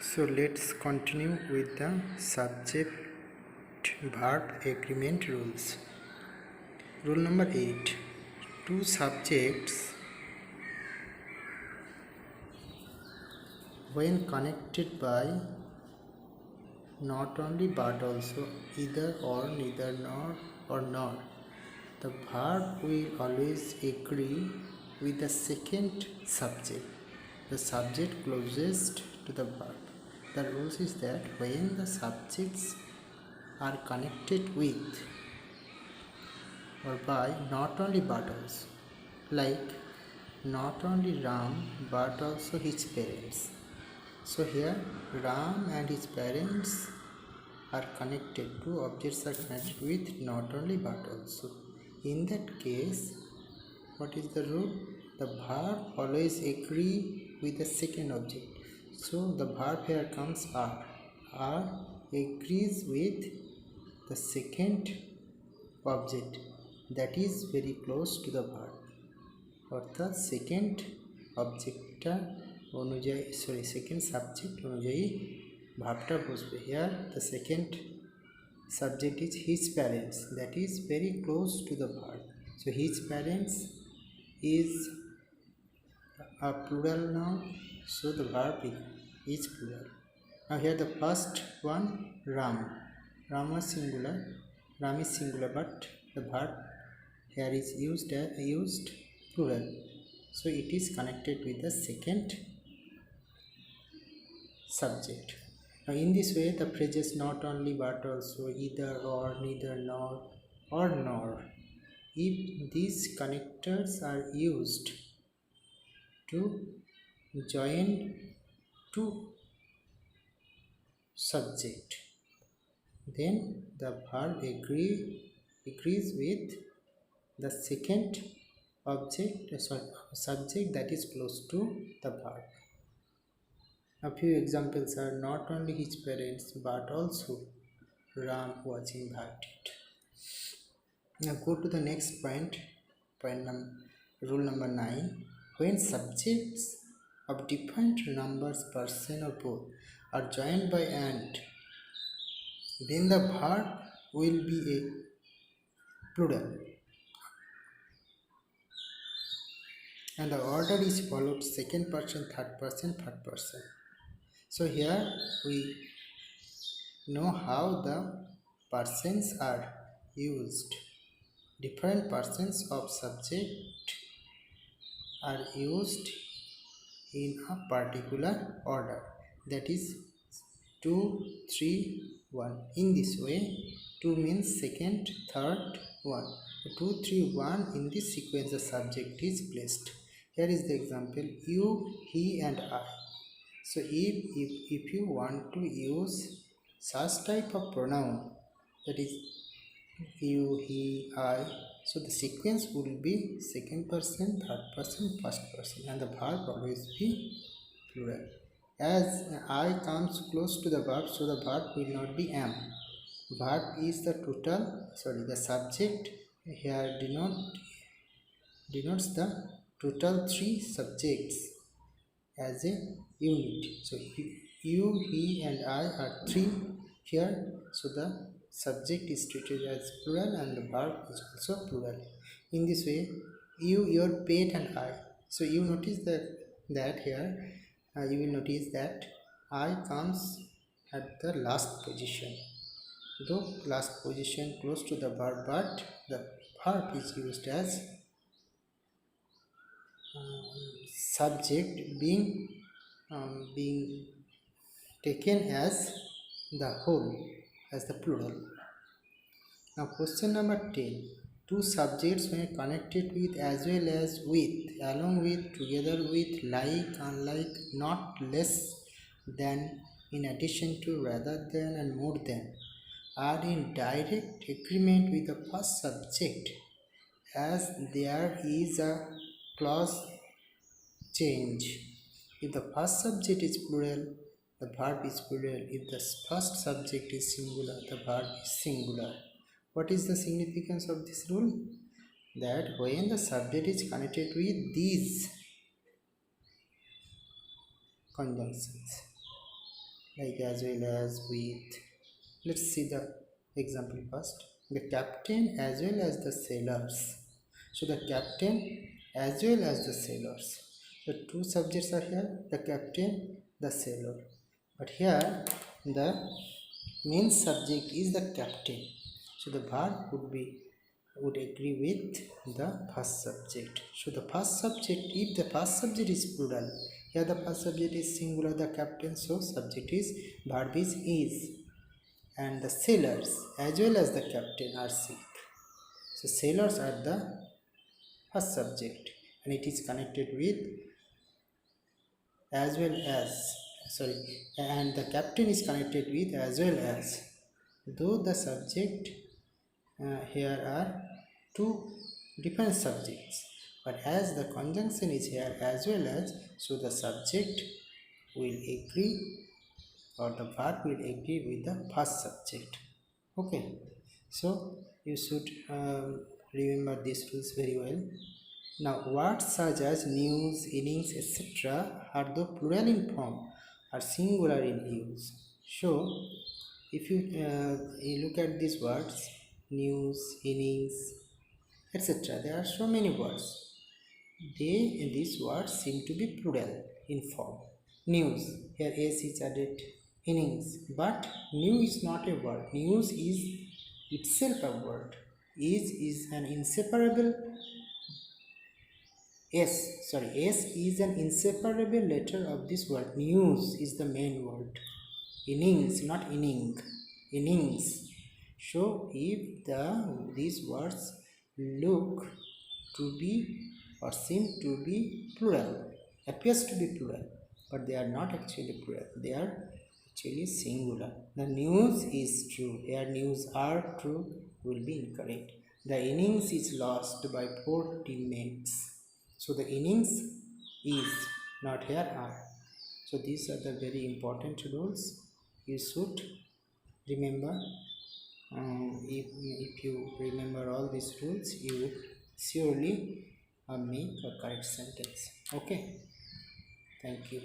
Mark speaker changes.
Speaker 1: So let's continue with the subject verb agreement rules. Rule number 8. Two subjects, when connected by not only but also either or, neither nor or nor, the verb will always agree with the second subject, the subject closest to the verb. The rules is that when the subjects are connected with or by not only but also, like not only Ram but also his parents. So here Ram and his parents are connected, two objects are connected with not only but also. In that case, what is the rule? The verb always agree with the second object. So the verb here comes are. Are agrees with the second object that is very close to the verb. অর্থাৎ second অবজেক্টটা অনুযায়ী second subject অনুযায়ী ভাবটা বসবে। Here the second subject is his parents, that is very close to the verb. So his parents is a plural noun, so the verb is plural. Now here the first one, Ram. Ram is singular, but the verb here is used plural, so it is connected with the second subject. Now in this way the phrases not only but also, either or, neither nor or nor, if these connectors are used to join two subject, then the verb agrees with the second subject that is close to the verb. A few examples are not only his parents but also Ram was invited. Now go to the next point, rule number 9. When subjects of different numbers, person or both, are joined by and, then the verb will be a plural, and the order is followed: second person, third person, fourth person. So here we know how the persons are used. Different persons of subject are used in a particular order, that is 2, 3, 1. In this way, 2 means second, third, 1. 2, 3, 1, in this sequence the subject is placed. Here is the example: you, he and I. So if you want to use such type of pronoun, that is you, he, I, so the sequence will be second person, third person, first person, and the verb always be plural. As I comes close to the verb, so the verb will not be am. Verb is the the subject here denotes the total 3 subjects as a unit. So you, he and I are 3 here, so the subject is treated as plural and the verb is also plural. In this way, you, your pet and I. So you notice that here you will notice that I comes at the last position, though last position close to the verb, but the verb is used as subject being taken as the whole, as the plural. Now question number 10. Two subjects when connected with, as well as with, along with, together with, like, unlike, not, less than, in addition to, rather than, and more than, are in direct agreement with the first subject, as there is a clause change. If the first subject is plural, the verb is plural. If the first subject is singular, the verb is singular. What is the significance of this rule? That when the subject is connected with these conjunctions, like as well as with. Let's see the example first. The captain as well as the sailors. So the captain as well as the sailors. The two subjects are here, the captain, the sailor. But here the main subject is the captain. So the verb would agree with the first subject. So the first subject, if the first subject is plural, here the first subject is singular, the captain, so subject is verb is, and the sailors as well as the captain are sick. So sailors are the first subject and it is connected with as well as, sorry, and the captain is connected with as well as, though the subject here are two different subjects, but as the conjunction is here as well as, so the subject will agree or the verb will agree with the first subject. Okay, so you should remember these rules very well. Now words such as news, innings, etc. are the plural in form, are singular in use. So if you look at these words, news, innings, etc., there are so many words. These words seem to be plural in form. News, here s is added. Innings, but new is not a word. News is itself a word. Is an inseparable S is an inseparable letter of this word. News is the main word. Innings, not inning. Innings. So if these words look to be or seem to be plural, appears to be plural, but they are not actually plural. They are actually singular. The news is true. Here news are true will be incorrect. The innings is lost by 4 teammates. So the innings is, not here are. So these are the very important rules you should remember. If you remember all these rules, you would surely make a correct sentence. Okay, thank you.